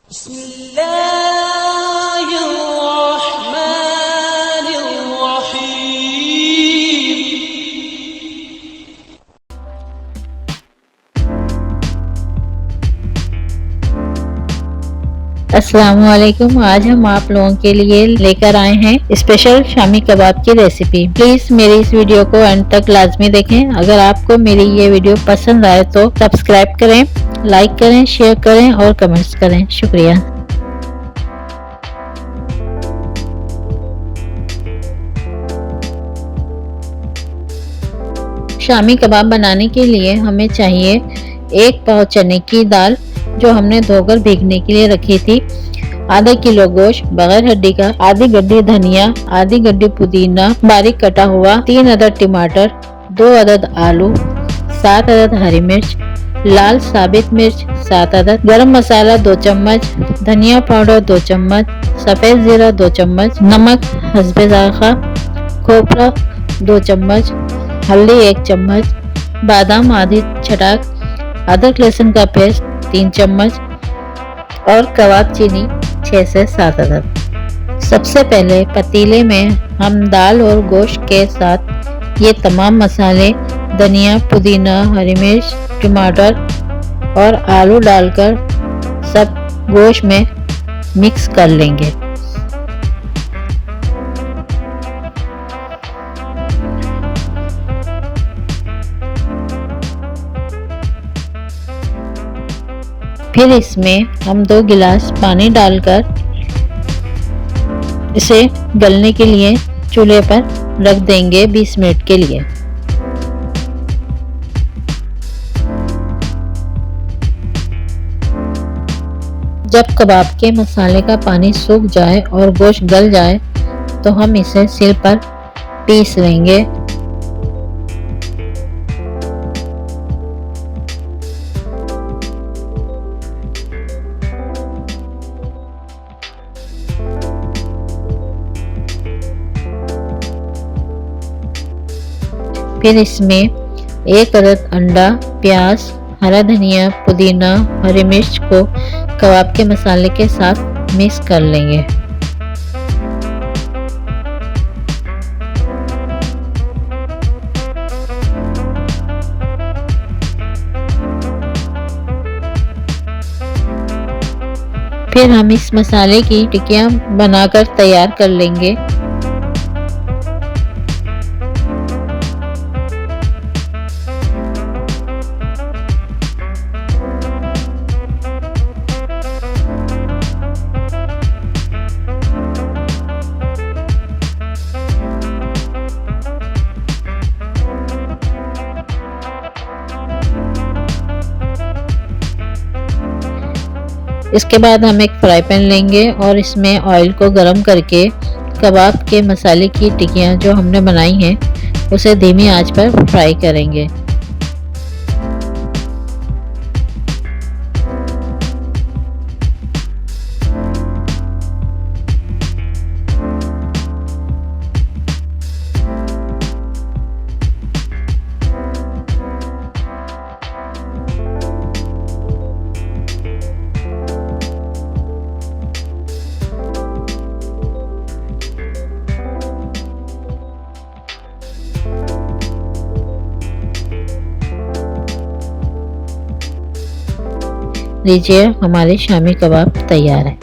अस्सलामुअलैकुम। आज हम आप लोगों के लिए लेकर आए हैं स्पेशल शामी कबाब की रेसिपी। प्लीज मेरी इस वीडियो को एंड तक लाजमी देखें। अगर आपको मेरी ये वीडियो पसंद आए तो सब्सक्राइब करें, लाइक करें, शेयर करें और कमेंट्स करें। शुक्रिया। शामी कबाब बनाने के लिए हमें चाहिए 1 पाव चने की दाल जो हमने धोकर भीगने के लिए रखी थी, आधा किलो गोश्त बगैर हड्डी का, आधी गड्डी धनिया, आधी गड्डी पुदीना बारीक कटा हुआ, 3 अदद टमाटर, 2 अदद आलू, 7 अदद हरी मिर्च, लाल साबित मिर्च 7 अदद, गरम मसाला 2 चम्मच, धनिया पाउडर 2 चम्मच, सफेद जीरा 2 चम्मच, नमक हस्बे जायका, खोपरा 2 चम्मच, हल्दी 1 चम्मच, बादाम आधी छटाक, अदरक लहसुन का पेस्ट 3 चम्मच और कबाब चीनी 6 से 7 अदद। सबसे पहले पतीले में हम दाल और गोश्त के साथ ये तमाम मसाले धनिया, पुदीना, हरी मिर्च, टमाटर और आलू डालकर सब गोश्त में मिक्स कर लेंगे। फिर इसमें हम 2 गिलास पानी डालकर इसे गलने के लिए चूल्हे पर रख देंगे 20 मिनट के लिए। जब कबाब के मसाले का पानी सूख जाए और गोश्त गल जाए तो हम इसे सिल पर पीस लेंगे। फिर इसमें 1 अदद अंडा, प्याज, हरा धनिया, पुदीना, हरी मिर्च को कबाब के मसाले के साथ मिक्स कर लेंगे। फिर हम इस मसाले की टिक्कियां बनाकर तैयार कर लेंगे। इसके बाद हम एक फ्राई पैन लेंगे और इसमें ऑयल को गरम करके कबाब के मसाले की टिक्कियां जो हमने बनाई हैं उसे धीमी आंच पर फ्राई करेंगे। लीजिए, हमारे शामी कबाब तैयार है।